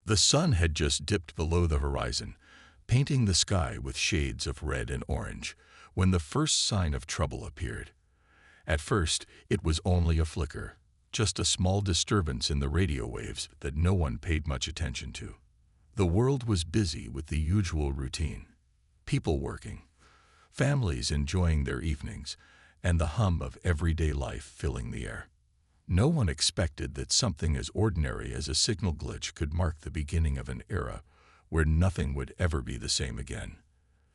The sun had just dipped below the horizon, painting the sky with shades of red and orange, when the first sign of trouble appeared. At first, it was only a flicker, just a small disturbance in the radio waves that no one paid much attention to. The world was busy with the usual routine. People working, families enjoying their evenings, and the hum of everyday life filling the air. No one expected that something as ordinary as a signal glitch could mark the beginning of an era where nothing would ever be the same again.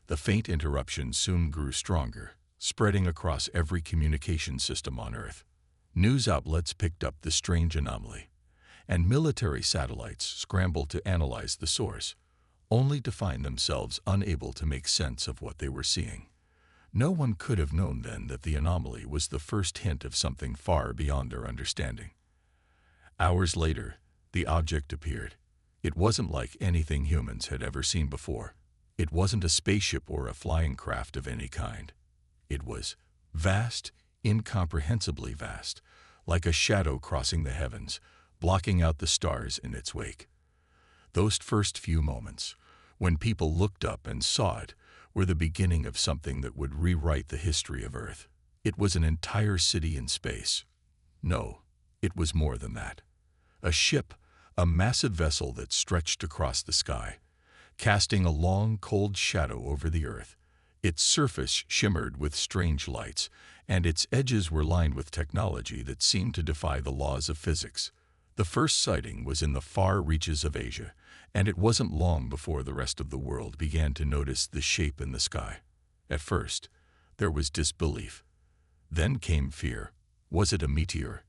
The faint interruption soon grew stronger, spreading across every communication system on Earth. News outlets picked up the strange anomaly, and military satellites scrambled to analyze the source, only to find themselves unable to make sense of what they were seeing. No one could have known then that the anomaly was the first hint of something far beyond their understanding. Hours later, the object appeared. It wasn't like anything humans had ever seen before. It wasn't a spaceship or a flying craft of any kind. It was vast, incomprehensibly vast, like a shadow crossing the heavens, blocking out the stars in its wake. Those first few moments, when people looked up and saw it, were the beginning of something that would rewrite the history of Earth. It was an entire city in space. No, it was more than that. A ship, a massive vessel that stretched across the sky, casting a long, cold shadow over the Earth. Its surface shimmered with strange lights, and its edges were lined with technology that seemed to defy the laws of physics. The first sighting was in the far reaches of Asia, and it wasn't long before the rest of the world began to notice the shape in the sky. At first, there was disbelief. Then came fear. Was it a meteor?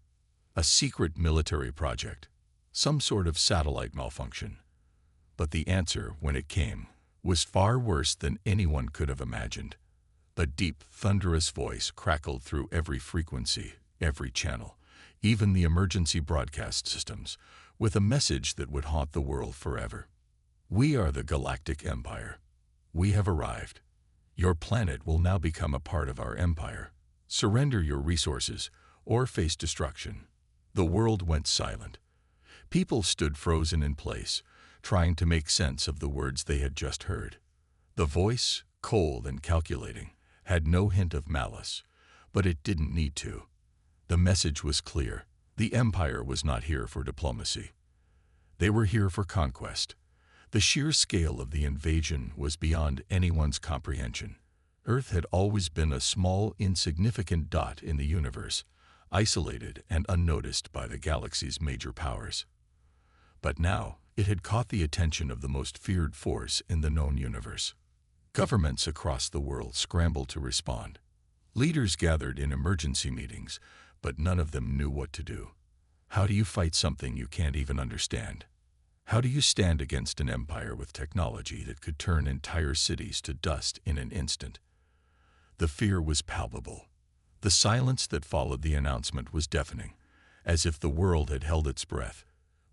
A secret military project? Some sort of satellite malfunction? But the answer, when it came, was far worse than anyone could have imagined. A deep, thunderous voice crackled through every frequency, every channel, even the emergency broadcast systems, with a message that would haunt the world forever. We are the Galactic Empire. We have arrived. Your planet will now become a part of our empire. Surrender your resources or face destruction. The world went silent. People stood frozen in place, trying to make sense of the words they had just heard. The voice, cold and calculating, had no hint of malice, but it didn't need to. The message was clear. The Empire was not here for diplomacy. They were here for conquest. The sheer scale of the invasion was beyond anyone's comprehension. Earth had always been a small, insignificant dot in the universe, isolated and unnoticed by the galaxy's major powers. But now, it had caught the attention of the most feared force in the known universe. Governments across the world scrambled to respond. Leaders gathered in emergency meetings, but none of them knew what to do. How do you fight something you can't even understand? How do you stand against an empire with technology that could turn entire cities to dust in an instant? The fear was palpable. The silence that followed the announcement was deafening, as if the world had held its breath,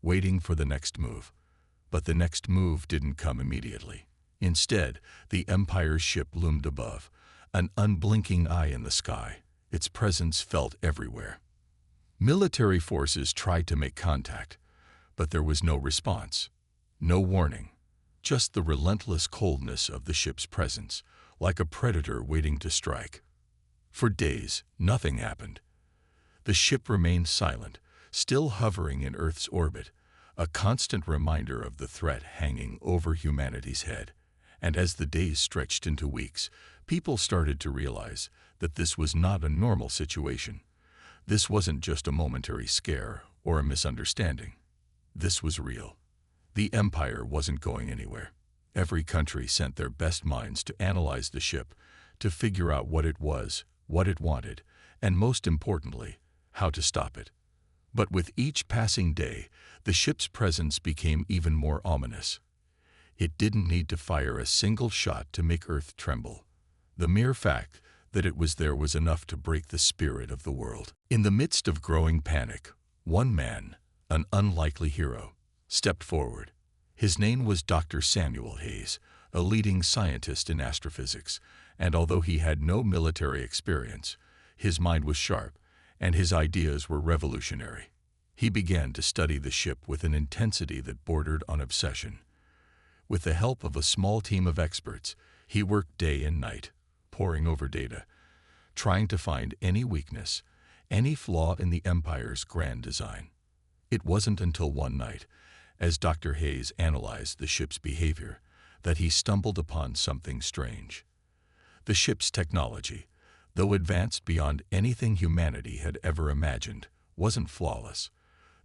waiting for the next move. But the next move didn't come immediately. Instead, the Empire's ship loomed above, an unblinking eye in the sky, its presence felt everywhere. Military forces tried to make contact, but there was no response, no warning, just the relentless coldness of the ship's presence, like a predator waiting to strike. For days, nothing happened. The ship remained silent, still hovering in Earth's orbit, a constant reminder of the threat hanging over humanity's head. And as the days stretched into weeks, people started to realize that this was not a normal situation. This wasn't just a momentary scare or a misunderstanding. This was real. The Empire wasn't going anywhere. Every country sent their best minds to analyze the ship, to figure out what it was, what it wanted, and most importantly, how to stop it. But with each passing day, the ship's presence became even more ominous. It didn't need to fire a single shot to make Earth tremble. The mere fact that it was there was enough to break the spirit of the world. In the midst of growing panic, one man, an unlikely hero, stepped forward. His name was Dr. Samuel Hayes, a leading scientist in astrophysics, and although he had no military experience, his mind was sharp, and his ideas were revolutionary. He began to study the ship with an intensity that bordered on obsession. With the help of a small team of experts, he worked day and night, poring over data, trying to find any weakness, any flaw in the Empire's grand design. It wasn't until one night, as Dr. Hayes analyzed the ship's behavior, that he stumbled upon something strange. The ship's technology, though advanced beyond anything humanity had ever imagined, wasn't flawless.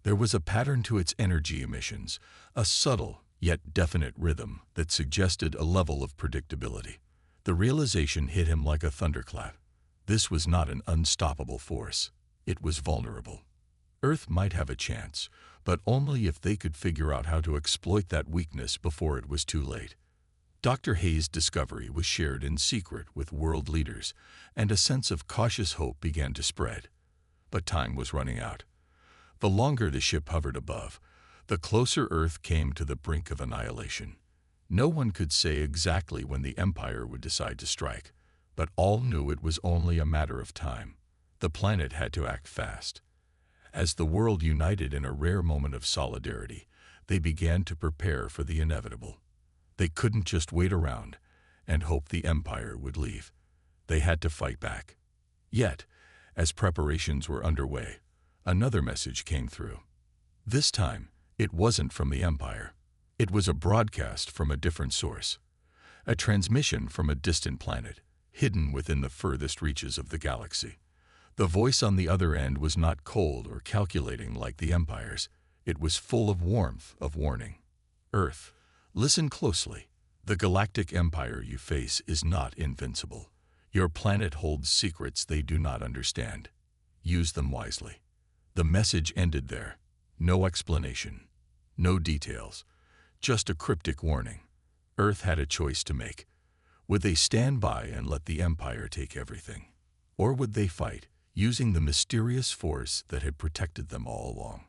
There was a pattern to its energy emissions, a subtle yet definite rhythm that suggested a level of predictability. The realization hit him like a thunderclap. This was not an unstoppable force. It was vulnerable. Earth might have a chance, but only if they could figure out how to exploit that weakness before it was too late. Dr. Hayes' discovery was shared in secret with world leaders, and a sense of cautious hope began to spread. But time was running out. The longer the ship hovered above, the closer Earth came to the brink of annihilation. No one could say exactly when the Empire would decide to strike, but all knew it was only a matter of time. The planet had to act fast. As the world united in a rare moment of solidarity, they began to prepare for the inevitable. They couldn't just wait around and hope the Empire would leave. They had to fight back. Yet, as preparations were underway, another message came through. This time, it wasn't from the Empire. It was a broadcast from a different source, a transmission from a distant planet, hidden within the furthest reaches of the galaxy. The voice on the other end was not cold or calculating like the Empire's. It was full of warmth, of warning. Earth, listen closely. The galactic empire you face is not invincible. Your planet holds secrets they do not understand. Use them wisely. The message ended there. No explanation, no details, just a cryptic warning. Earth had a choice to make. Would they stand by and let the Empire take everything? Or would they fight, using the mysterious force that had protected them all along?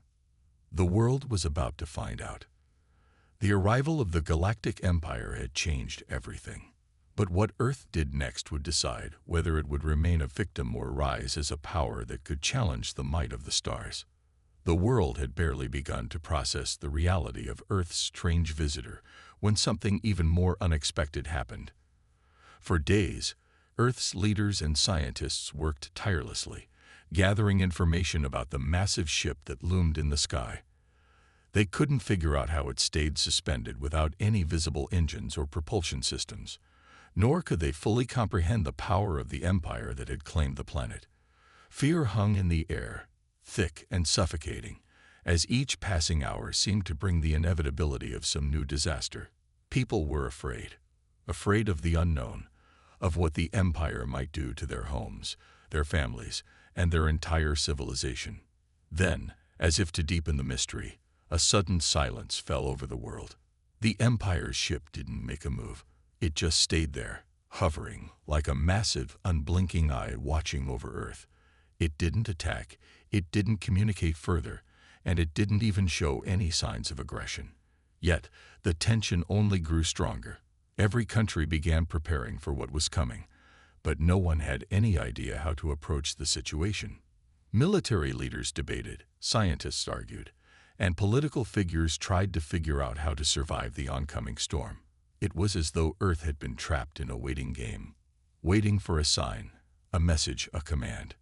The world was about to find out. The arrival of the Galactic Empire had changed everything. But what Earth did next would decide whether it would remain a victim or rise as a power that could challenge the might of the stars. The world had barely begun to process the reality of Earth's strange visitor when something even more unexpected happened. For days, Earth's leaders and scientists worked tirelessly, gathering information about the massive ship that loomed in the sky. They couldn't figure out how it stayed suspended without any visible engines or propulsion systems, nor could they fully comprehend the power of the empire that had claimed the planet. Fear hung in the air, thick and suffocating, as each passing hour seemed to bring the inevitability of some new disaster. People were afraid of the unknown, of what the empire might do to their homes, their families, and their entire civilization. Then, as if to deepen the mystery, a sudden silence fell over the world. The Empire's ship didn't make a move. It just stayed there, hovering, like a massive, unblinking eye watching over Earth. It didn't attack, it didn't communicate further, and it didn't even show any signs of aggression. Yet, the tension only grew stronger. Every country began preparing for what was coming, but no one had any idea how to approach the situation. Military leaders debated, scientists argued, and political figures tried to figure out how to survive the oncoming storm. It was as though Earth had been trapped in a waiting game, waiting for a sign, a message, a command.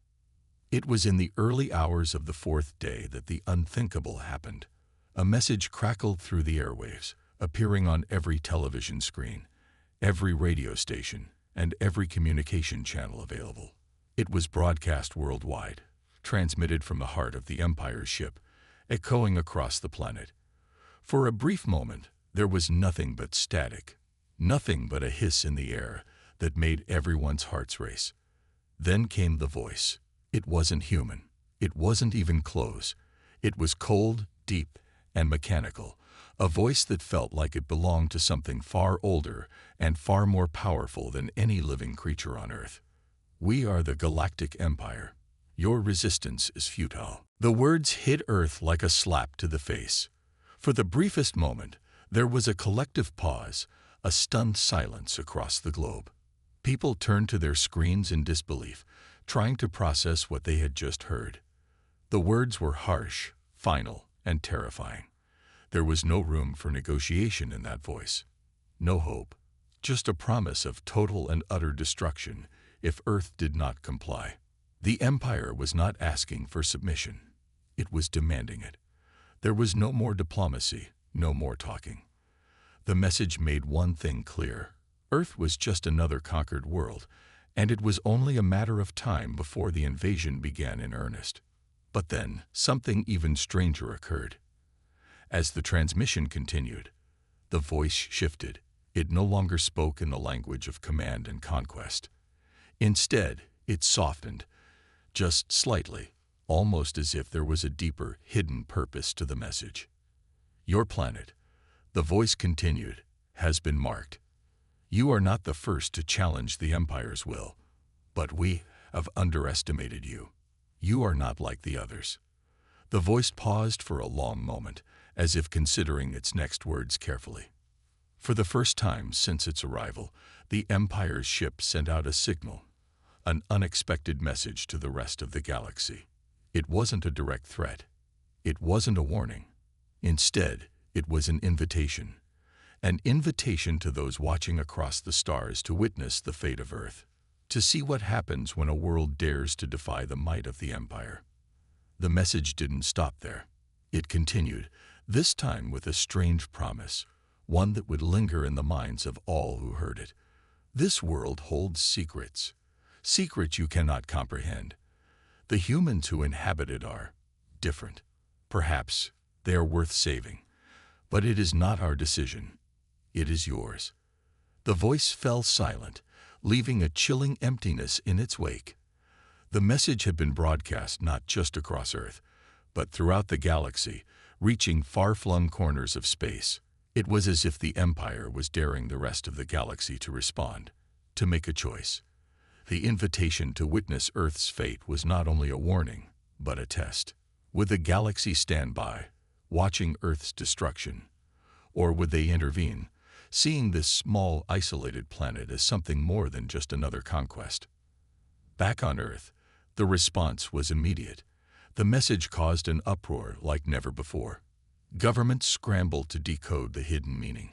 It was in the early hours of the fourth day that the unthinkable happened. A message crackled through the airwaves, appearing on every television screen, every radio station, and every communication channel available. It was broadcast worldwide, transmitted from the heart of the Empire's ship, echoing across the planet. For a brief moment, there was nothing but static, nothing but a hiss in the air that made everyone's hearts race. Then came the voice. It wasn't human. It wasn't even close. It was cold, deep, and mechanical, a voice that felt like it belonged to something far older and far more powerful than any living creature on Earth. We are the Galactic Empire. Your resistance is futile. The words hit Earth like a slap to the face. For the briefest moment, there was a collective pause, a stunned silence across the globe. People turned to their screens in disbelief, trying to process what they had just heard. The words were harsh, final, and terrifying. There was no room for negotiation in that voice. No hope, just a promise of total and utter destruction if Earth did not comply. The Empire was not asking for submission. It was demanding it. There was no more diplomacy, no more talking. The message made one thing clear. Earth was just another conquered world, and it was only a matter of time before the invasion began in earnest. But then, something even stranger occurred. As the transmission continued, the voice shifted. It no longer spoke in the language of command and conquest. Instead, it softened, just slightly, almost as if there was a deeper, hidden purpose to the message. Your planet, the voice continued, has been marked. You are not the first to challenge the Empire's will, but we have underestimated you. You are not like the others. The voice paused for a long moment, as if considering its next words carefully. For the first time since its arrival, the Empire's ship sent out a signal, an unexpected message to the rest of the galaxy. It wasn't a direct threat. It wasn't a warning. Instead, it was an invitation to those watching across the stars to witness the fate of Earth, to see what happens when a world dares to defy the might of the Empire. The message didn't stop there. It continued, this time with a strange promise, one that would linger in the minds of all who heard it. This world holds secrets, secrets you cannot comprehend. The humans who inhabit it are different. Perhaps they are worth saving, but it is not our decision. It is yours. The voice fell silent, leaving a chilling emptiness in its wake. The message had been broadcast not just across Earth, but throughout the galaxy, reaching far-flung corners of space. It was as if the Empire was daring the rest of the galaxy to respond, to make a choice. The invitation to witness Earth's fate was not only a warning, but a test. Would the galaxy stand by, watching Earth's destruction? Or would they intervene, seeing this small, isolated planet as something more than just another conquest? Back on Earth, the response was immediate. The message caused an uproar like never before. Governments scrambled to decode the hidden meaning,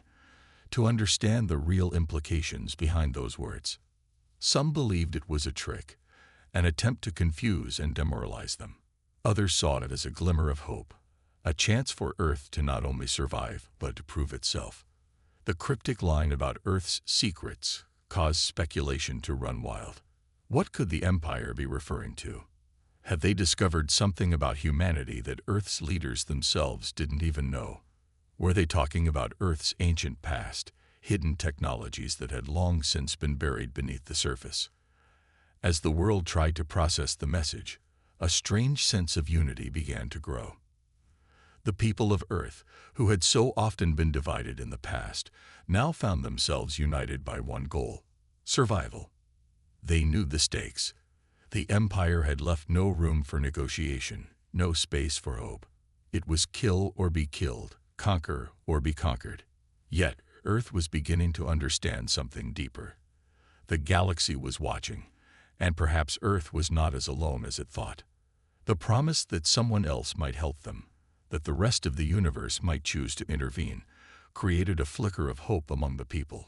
to understand the real implications behind those words. Some believed it was a trick, an attempt to confuse and demoralize them. Others saw it as a glimmer of hope, a chance for Earth to not only survive, but to prove itself. The cryptic line about Earth's secrets caused speculation to run wild. What could the Empire be referring to? Had they discovered something about humanity that Earth's leaders themselves didn't even know? Were they talking about Earth's ancient past, hidden technologies that had long since been buried beneath the surface? As the world tried to process the message, a strange sense of unity began to grow. The people of Earth, who had so often been divided in the past, now found themselves united by one goal: survival. They knew the stakes. The Empire had left no room for negotiation, no space for hope. It was kill or be killed, conquer or be conquered. Yet, Earth was beginning to understand something deeper. The galaxy was watching, and perhaps Earth was not as alone as it thought. The promise that someone else might help them, that the rest of the universe might choose to intervene, created a flicker of hope among the people.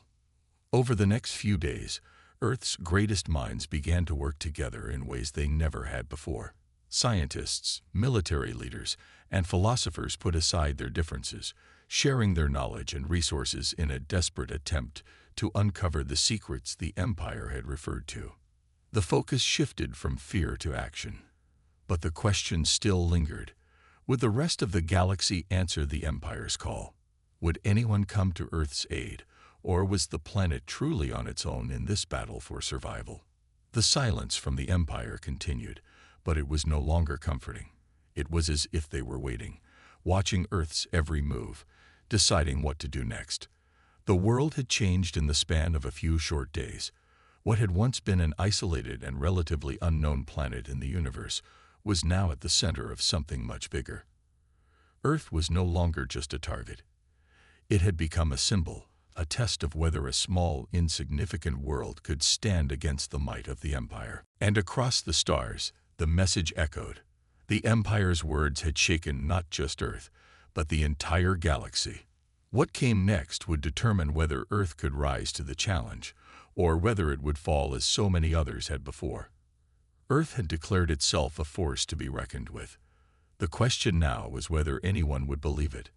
Over the next few days, Earth's greatest minds began to work together in ways they never had before. Scientists, military leaders, and philosophers put aside their differences, sharing their knowledge and resources in a desperate attempt to uncover the secrets the Empire had referred to. The focus shifted from fear to action. But the question still lingered. Would the rest of the galaxy answer the Empire's call? Would anyone come to Earth's aid? Or was the planet truly on its own in this battle for survival? The silence from the Empire continued, but it was no longer comforting. It was as if they were waiting, watching Earth's every move, deciding what to do next. The world had changed in the span of a few short days. What had once been an isolated and relatively unknown planet in the universe was now at the center of something much bigger. Earth was no longer just a target. It had become a symbol, a test of whether a small, insignificant world could stand against the might of the Empire. And across the stars, the message echoed. The Empire's words had shaken not just Earth, but the entire galaxy. What came next would determine whether Earth could rise to the challenge, or whether it would fall as so many others had before. Earth had declared itself a force to be reckoned with. The question now was whether anyone would believe it.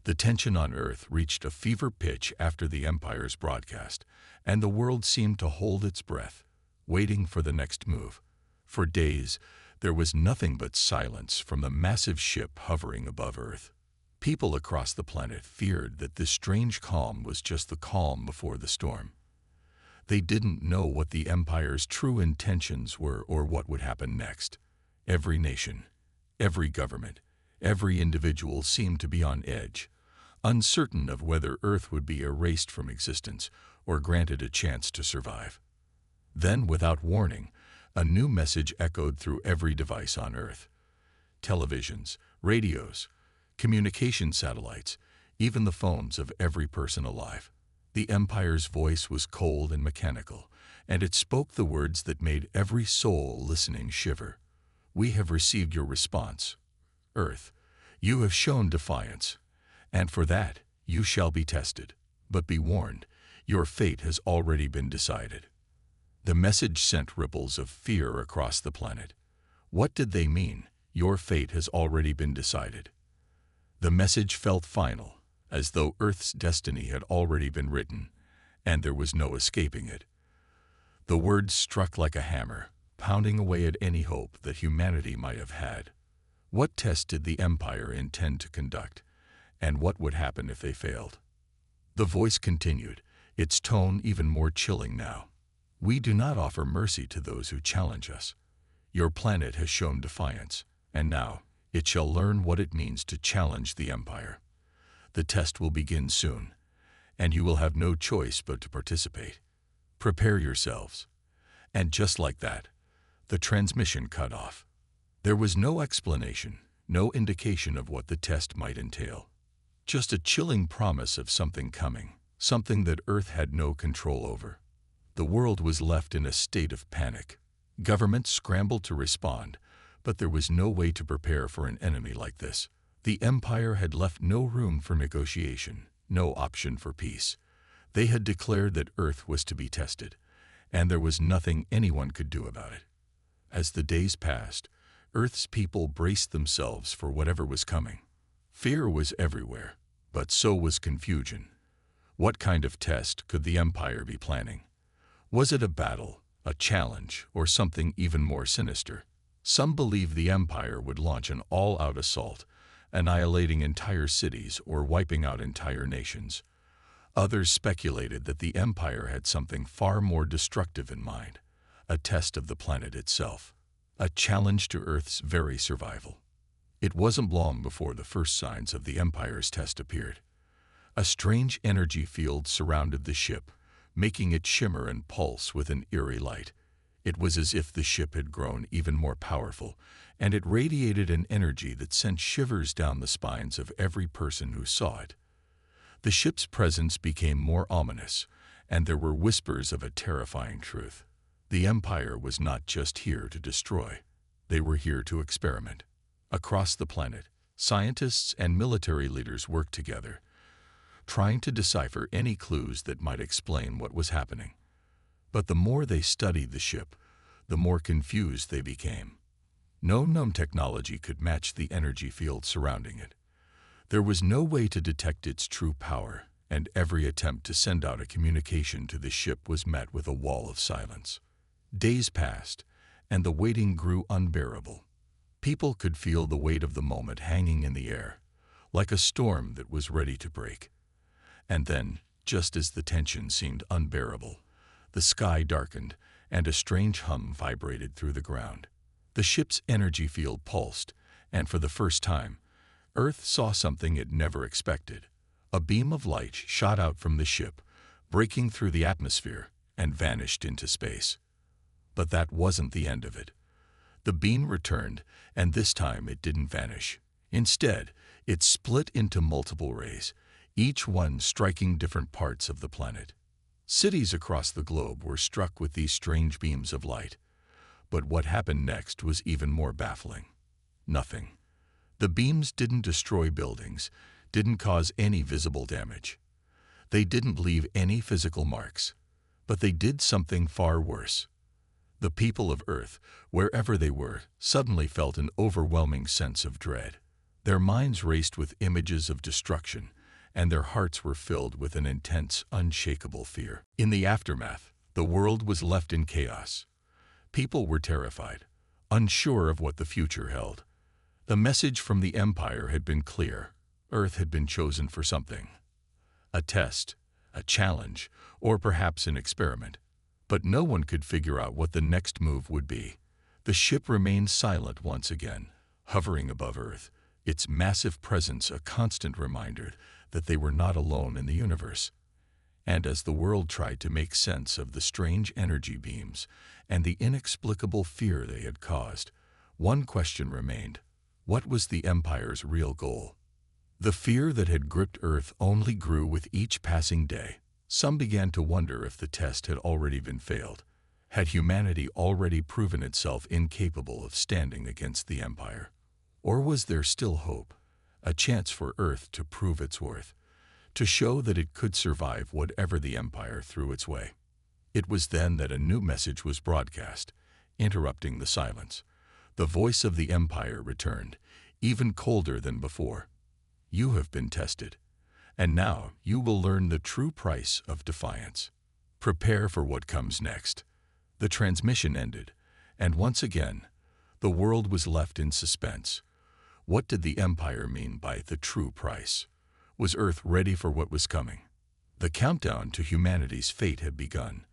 The tension on Earth reached a fever pitch after the Empire's broadcast, and the world seemed to hold its breath, waiting for the next move. For days, there was nothing but silence from the massive ship hovering above Earth. People across the planet feared that this strange calm was just the calm before the storm. They didn't know what the Empire's true intentions were or what would happen next. Every nation, every government, every individual seemed to be on edge, uncertain of whether Earth would be erased from existence or granted a chance to survive. Then, without warning, a new message echoed through every device on Earth. Televisions, radios, communication satellites, even the phones of every person alive. The Empire's voice was cold and mechanical, and it spoke the words that made every soul listening shiver. We have received your response, Earth. You have shown defiance, and for that you shall be tested. But be warned, your fate has already been decided. The message sent ripples of fear across the planet. What did they mean? Your fate has already been decided. The message felt final, as though Earth's destiny had already been written, and there was no escaping it. The words struck like a hammer, pounding away at any hope that humanity might have had. What test did the Empire intend to conduct, and what would happen if they failed? The voice continued, its tone even more chilling now. We do not offer mercy to those who challenge us. Your planet has shown defiance, and now it shall learn what it means to challenge the Empire. The test will begin soon, and you will have no choice but to participate. Prepare yourselves. And just like that, the transmission cut off. There was no explanation, no indication of what the test might entail. Just a chilling promise of something coming, something that Earth had no control over. The world was left in a state of panic. Governments scrambled to respond, but there was no way to prepare for an enemy like this. The Empire had left no room for negotiation, no option for peace. They had declared that Earth was to be tested, and there was nothing anyone could do about it. As the days passed, Earth's people braced themselves for whatever was coming. Fear was everywhere, but so was confusion. What kind of test could the Empire be planning? Was it a battle, a challenge, or something even more sinister? Some believed the Empire would launch an all-out assault, annihilating entire cities or wiping out entire nations. Others speculated that the Empire had something far more destructive in mind, a test of the planet itself, a challenge to Earth's very survival. It wasn't long before the first signs of the Empire's test appeared. A strange energy field surrounded the ship, making it shimmer and pulse with an eerie light. It was as if the ship had grown even more powerful, and it radiated an energy that sent shivers down the spines of every person who saw it. The ship's presence became more ominous, and there were whispers of a terrifying truth. The Empire was not just here to destroy. They were here to experiment. Across the planet, scientists and military leaders worked together, trying to decipher any clues that might explain what was happening. But the more they studied the ship, the more confused they became. No known technology could match the energy field surrounding it. There was no way to detect its true power, and every attempt to send out a communication to the ship was met with a wall of silence. Days passed, and the waiting grew unbearable. People could feel the weight of the moment hanging in the air, like a storm that was ready to break. And then, just as the tension seemed unbearable, the sky darkened, and a strange hum vibrated through the ground. The ship's energy field pulsed, and for the first time, Earth saw something it never expected. A beam of light shot out from the ship, breaking through the atmosphere, and vanished into space. But that wasn't the end of it. The beam returned, and this time it didn't vanish. Instead, it split into multiple rays, each one striking different parts of the planet. Cities across the globe were struck with these strange beams of light. But what happened next was even more baffling. Nothing. The beams didn't destroy buildings, didn't cause any visible damage. They didn't leave any physical marks. But they did something far worse. The people of Earth, wherever they were, suddenly felt an overwhelming sense of dread. Their minds raced with images of destruction, and their hearts were filled with an intense, unshakable fear. In the aftermath, the world was left in chaos. People were terrified, unsure of what the future held. The message from the Empire had been clear. Earth had been chosen for something. A test, a challenge, or perhaps an experiment. But no one could figure out what the next move would be. The ship remained silent once again, hovering above Earth, its massive presence a constant reminder that they were not alone in the universe. And as the world tried to make sense of the strange energy beams and the inexplicable fear they had caused, one question remained. What was the Empire's real goal? The fear that had gripped Earth only grew with each passing day. Some began to wonder if the test had already been failed. Had humanity already proven itself incapable of standing against the Empire? Or was there still hope, a chance for Earth to prove its worth, to show that it could survive whatever the Empire threw its way? It was then that a new message was broadcast, interrupting the silence. The voice of the Empire returned, even colder than before. You have been tested, and now you will learn the true price of defiance. Prepare for what comes next. The transmission ended, and once again, the world was left in suspense. What did the Empire mean by the true price? Was Earth ready for what was coming? The countdown to humanity's fate had begun,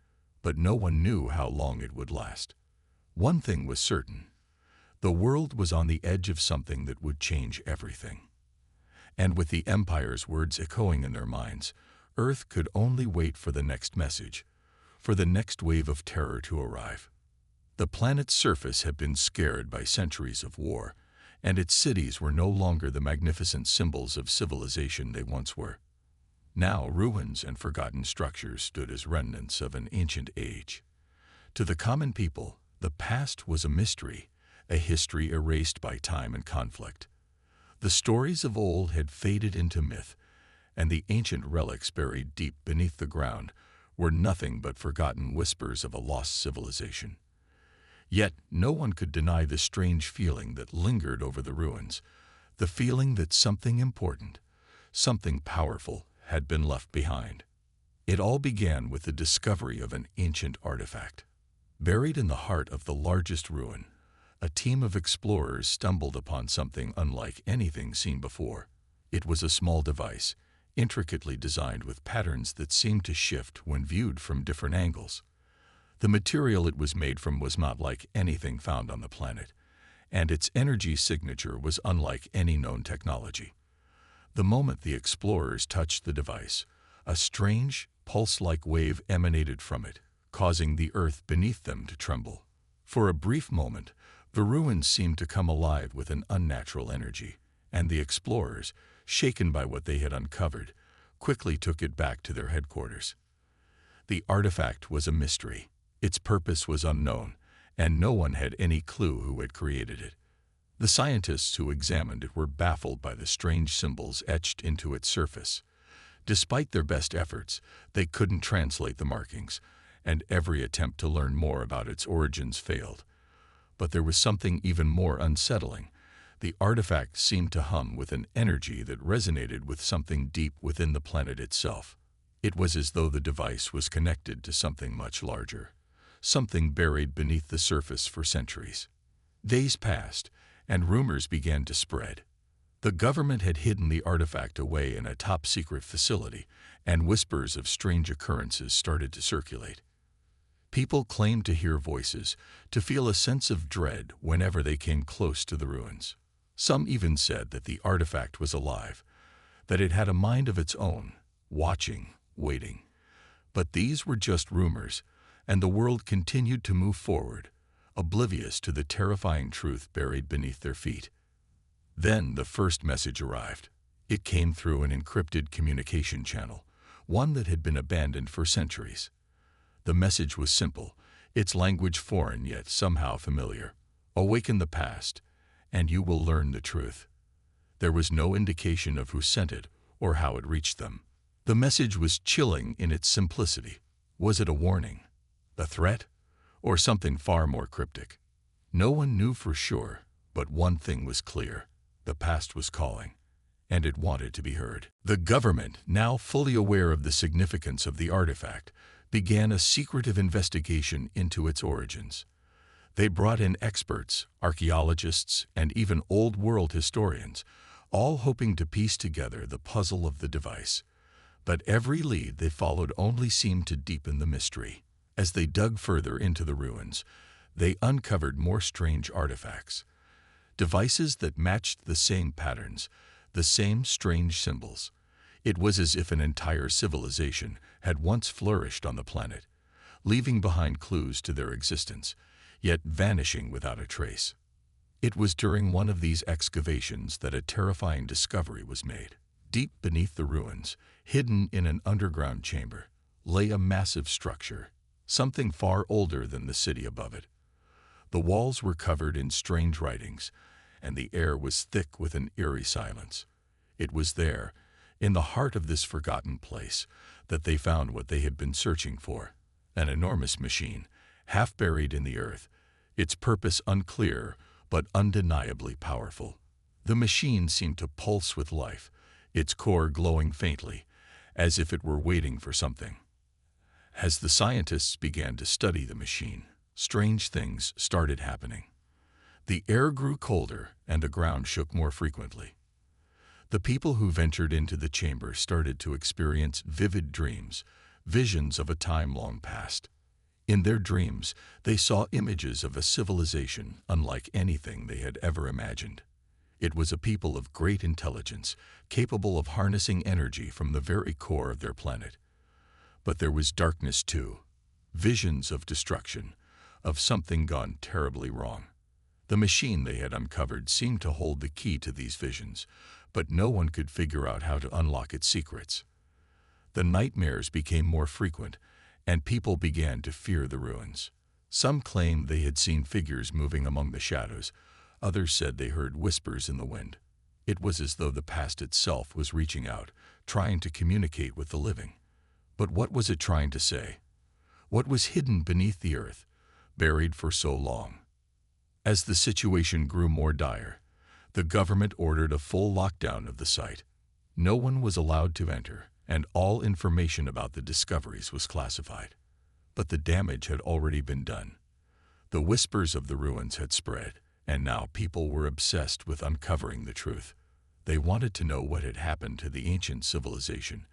but no one knew how long it would last. One thing was certain. The world was on the edge of something that would change everything. And with the Empire's words echoing in their minds, Earth could only wait for the next message, for the next wave of terror to arrive. The planet's surface had been scarred by centuries of war, and its cities were no longer the magnificent symbols of civilization they once were. Now ruins and forgotten structures stood as remnants of an ancient age. To the common people, the past was a mystery, a history erased by time and conflict. The stories of old had faded into myth, and the ancient relics buried deep beneath the ground were nothing but forgotten whispers of a lost civilization. Yet no one could deny the strange feeling that lingered over the ruins, the feeling that something important, something powerful, had been left behind. It all began with the discovery of an ancient artifact. Buried in the heart of the largest ruin, a team of explorers stumbled upon something unlike anything seen before. It was a small device, intricately designed with patterns that seemed to shift when viewed from different angles. The material it was made from was not like anything found on the planet, and its energy signature was unlike any known technology. The moment the explorers touched the device, a strange, pulse-like wave emanated from it, causing the earth beneath them to tremble. For a brief moment, the ruins seemed to come alive with an unnatural energy, and the explorers, shaken by what they had uncovered, quickly took it back to their headquarters. The artifact was a mystery. Its purpose was unknown, and no one had any clue who had created it. The scientists who examined it were baffled by the strange symbols etched into its surface. Despite their best efforts, they couldn't translate the markings, and every attempt to learn more about its origins failed. But there was something even more unsettling. The artifact seemed to hum with an energy that resonated with something deep within the planet itself. It was as though the device was connected to something much larger, something buried beneath the surface for centuries. Days passed, and rumors began to spread. The government had hidden the artifact away in a top-secret facility, and whispers of strange occurrences started to circulate. People claimed to hear voices, to feel a sense of dread whenever they came close to the ruins. Some even said that the artifact was alive, that it had a mind of its own, watching, waiting. But these were just rumors, and the world continued to move forward, oblivious to the terrifying truth buried beneath their feet. Then the first message arrived. It came through an encrypted communication channel, one that had been abandoned for centuries. The message was simple, its language foreign yet somehow familiar. Awaken the past, and you will learn the truth." There was no indication of who sent it or how it reached them. The message was chilling in its simplicity. Was it a warning, a threat, or something far more cryptic? No one knew for sure, but one thing was clear: the past was calling, and it wanted to be heard. The government, now fully aware of the significance of the artifact, began a secretive investigation into its origins. They brought in experts, archaeologists, and even old-world historians, all hoping to piece together the puzzle of the device. But every lead they followed only seemed to deepen the mystery. As they dug further into the ruins, they uncovered more strange artifacts. Devices that matched the same patterns, the same strange symbols. It was as if an entire civilization had once flourished on the planet, leaving behind clues to their existence, yet vanishing without a trace. It was during one of these excavations that a terrifying discovery was made. Deep beneath the ruins, hidden in an underground chamber, lay a massive structure, something far older than the city above it. The walls were covered in strange writings, and the air was thick with an eerie silence. It was there, in the heart of this forgotten place, that they found what they had been searching for: an enormous machine, half buried in the earth, its purpose unclear but undeniably powerful. The machine seemed to pulse with life, its core glowing faintly, as if it were waiting for something. As the scientists began to study the machine, strange things started happening. The air grew colder and the ground shook more frequently. The people who ventured into the chamber started to experience vivid dreams, visions of a time long past. In their dreams, they saw images of a civilization unlike anything they had ever imagined. It was a people of great intelligence, capable of harnessing energy from the very core of their planet. But there was darkness too, visions of destruction, of something gone terribly wrong. The machine they had uncovered seemed to hold the key to these visions, but no one could figure out how to unlock its secrets. The nightmares became more frequent, and people began to fear the ruins. Some claimed they had seen figures moving among the shadows. Others said they heard whispers in the wind. It was as though the past itself was reaching out, trying to communicate with the living. But what was it trying to say? What was hidden beneath the earth, buried for so long? As the situation grew more dire, the government ordered a full lockdown of the site. No one was allowed to enter, and all information about the discoveries was classified. But the damage had already been done. The whispers of the ruins had spread, and now people were obsessed with uncovering the truth. They wanted to know what had happened to the ancient civilization,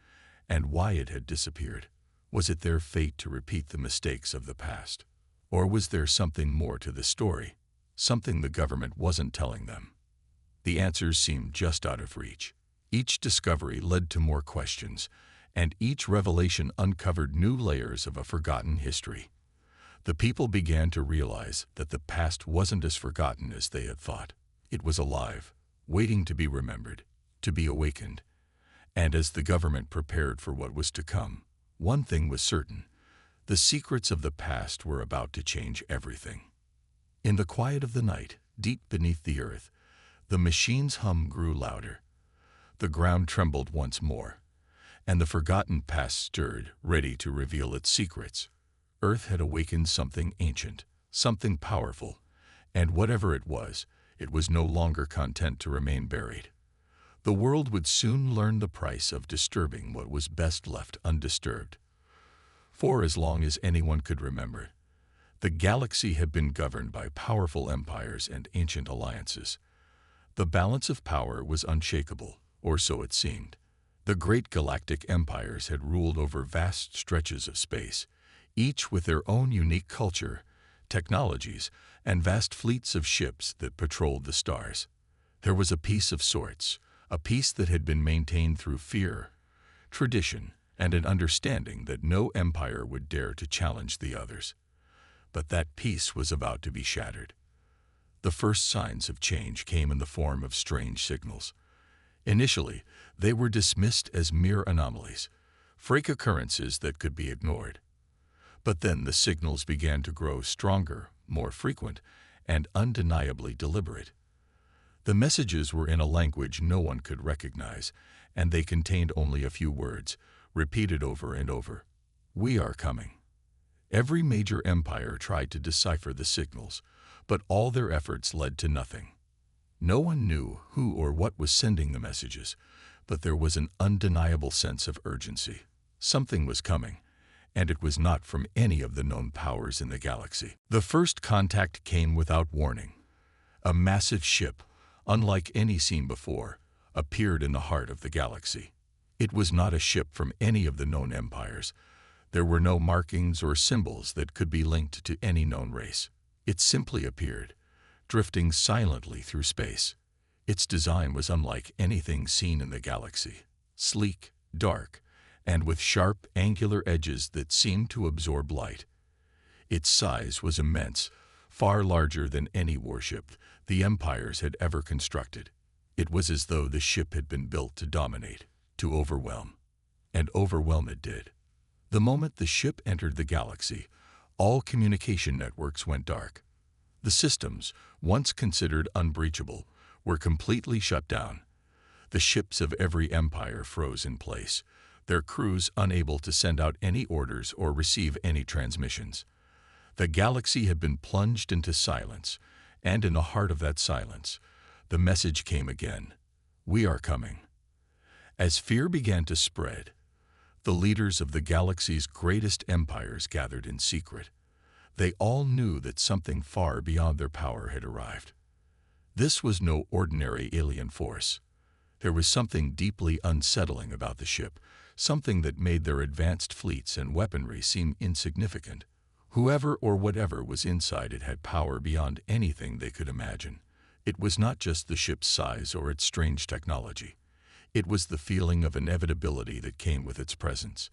and why it had disappeared. Was it their fate to repeat the mistakes of the past? Or was there something more to the story, something the government wasn't telling them? The answers seemed just out of reach. Each discovery led to more questions, and each revelation uncovered new layers of a forgotten history. The people began to realize that the past wasn't as forgotten as they had thought. It was alive, waiting to be remembered, to be awakened. And as the government prepared for what was to come, one thing was certain: the secrets of the past were about to change everything. In the quiet of the night, deep beneath the earth, the machine's hum grew louder. The ground trembled once more, and the forgotten past stirred, ready to reveal its secrets. Earth had awakened something ancient, something powerful, and whatever it was no longer content to remain buried. The world would soon learn the price of disturbing what was best left undisturbed. For as long as anyone could remember, the galaxy had been governed by powerful empires and ancient alliances. The balance of power was unshakable, or so it seemed. The great galactic empires had ruled over vast stretches of space, each with their own unique culture, technologies, and vast fleets of ships that patrolled the stars. There was a peace of sorts, a peace that had been maintained through fear, tradition, and an understanding that no empire would dare to challenge the others. But that peace was about to be shattered. The first signs of change came in the form of strange signals. Initially, they were dismissed as mere anomalies, freak occurrences that could be ignored. But then the signals began to grow stronger, more frequent, and undeniably deliberate. The messages were in a language no one could recognize, and they contained only a few words, repeated over and over. "We are coming." Every major empire tried to decipher the signals, but all their efforts led to nothing. No one knew who or what was sending the messages, but there was an undeniable sense of urgency. Something was coming, and it was not from any of the known powers in the galaxy. The first contact came without warning. A massive ship, unlike any seen before, appeared in the heart of the galaxy. It was not a ship from any of the known empires. There were no markings or symbols that could be linked to any known race. It simply appeared, drifting silently through space. Its design was unlike anything seen in the galaxy. Sleek, dark, and with sharp, angular edges that seemed to absorb light. Its size was immense, far larger than any warship the empires had ever constructed. It was as though the ship had been built to dominate, to overwhelm. And overwhelm it did. The moment the ship entered the galaxy, all communication networks went dark. The systems, once considered unbreachable, were completely shut down. The ships of every empire froze in place, their crews unable to send out any orders or receive any transmissions. The galaxy had been plunged into silence, and in the heart of that silence, the message came again: "We are coming." As fear began to spread, the leaders of the galaxy's greatest empires gathered in secret. They all knew that something far beyond their power had arrived. This was no ordinary alien force. There was something deeply unsettling about the ship, something that made their advanced fleets and weaponry seem insignificant. Whoever or whatever was inside it had power beyond anything they could imagine. It was not just the ship's size or its strange technology. It was the feeling of inevitability that came with its presence.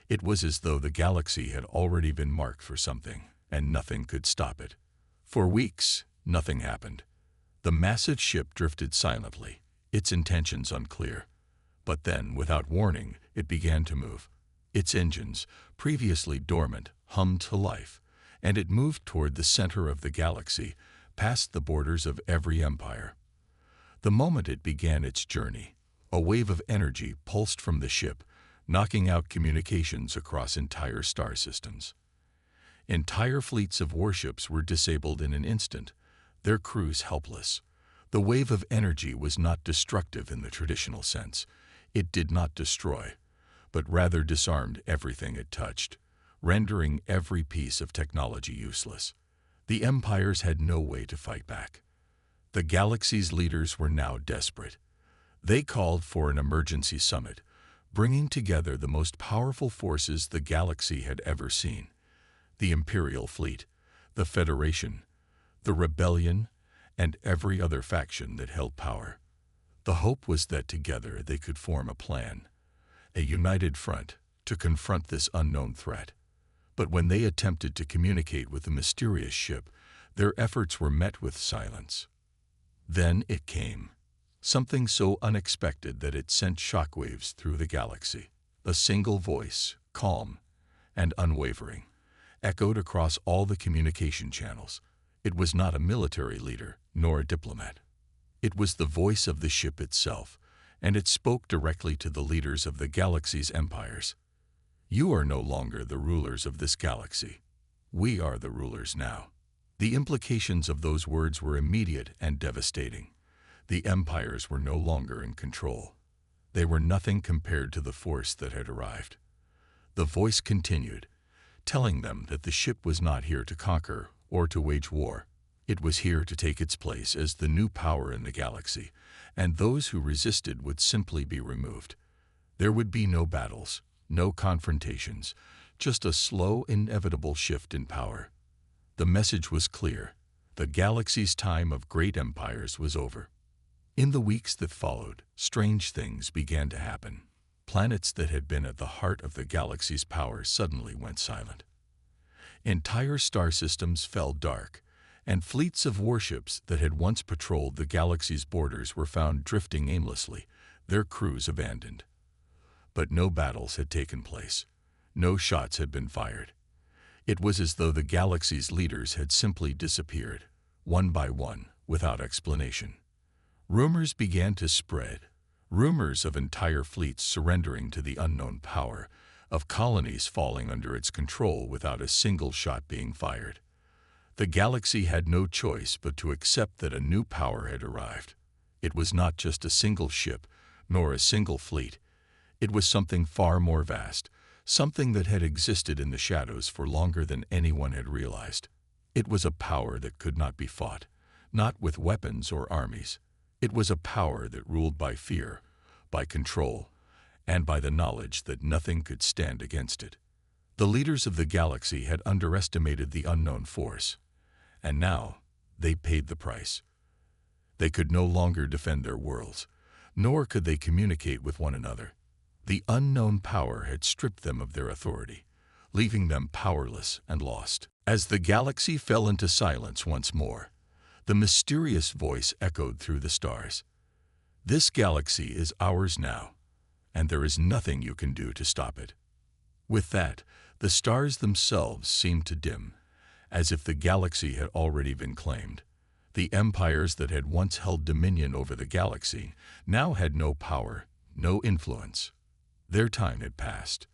It was as though the galaxy had already been marked for something, and nothing could stop it. For weeks, nothing happened. The massive ship drifted silently, its intentions unclear. But then, without warning, it began to move. Its engines, previously dormant, hummed to life, and it moved toward the center of the galaxy, past the borders of every empire. The moment it began its journey, a wave of energy pulsed from the ship, knocking out communications across entire star systems. Entire fleets of warships were disabled in an instant, their crews helpless. The wave of energy was not destructive in the traditional sense. It did not destroy, but rather disarmed everything it touched, rendering every piece of technology useless. The empires had no way to fight back. The galaxy's leaders were now desperate. They called for an emergency summit, bringing together the most powerful forces the galaxy had ever seen: the Imperial Fleet, the Federation, the Rebellion, and every other faction that held power. The hope was that together they could form a plan, a united front, to confront this unknown threat. But when they attempted to communicate with the mysterious ship, their efforts were met with silence. Then it came. Something so unexpected that it sent shockwaves through the galaxy. A single voice, calm and unwavering, echoed across all the communication channels. It was not a military leader, nor a diplomat. It was the voice of the ship itself, and it spoke directly to the leaders of the galaxy's empires. "You are no longer the rulers of this galaxy. We are the rulers now." The implications of those words were immediate and devastating. The empires were no longer in control. They were nothing compared to the force that had arrived. The voice continued, telling them that the ship was not here to conquer or to wage war. It was here to take its place as the new power in the galaxy, and those who resisted would simply be removed. There would be no battles, no confrontations, just a slow, inevitable shift in power. The message was clear. The galaxy's time of great empires was over. In the weeks that followed, strange things began to happen. Planets that had been at the heart of the galaxy's power suddenly went silent. Entire star systems fell dark, and fleets of warships that had once patrolled the galaxy's borders were found drifting aimlessly, their crews abandoned. But no battles had taken place. No shots had been fired. It was as though the galaxy's leaders had simply disappeared, one by one, without explanation. Rumors began to spread. Rumors of entire fleets surrendering to the unknown power, of colonies falling under its control without a single shot being fired. The galaxy had no choice but to accept that a new power had arrived. It was not just a single ship, nor a single fleet. It was something far more vast, something that had existed in the shadows for longer than anyone had realized. It was a power that could not be fought, not with weapons or armies. It was a power that ruled by fear, by control, and by the knowledge that nothing could stand against it. The leaders of the galaxy had underestimated the unknown force, and now they paid the price. They could no longer defend their worlds, nor could they communicate with one another. The unknown power had stripped them of their authority, leaving them powerless and lost. As the galaxy fell into silence once more, the mysterious voice echoed through the stars. "This galaxy is ours now, and there is nothing you can do to stop it." With that, the stars themselves seemed to dim, as if the galaxy had already been claimed. The empires that had once held dominion over the galaxy now had no power, no influence. Their time had passed.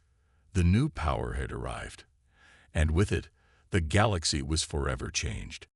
The new power had arrived, and with it, the galaxy was forever changed.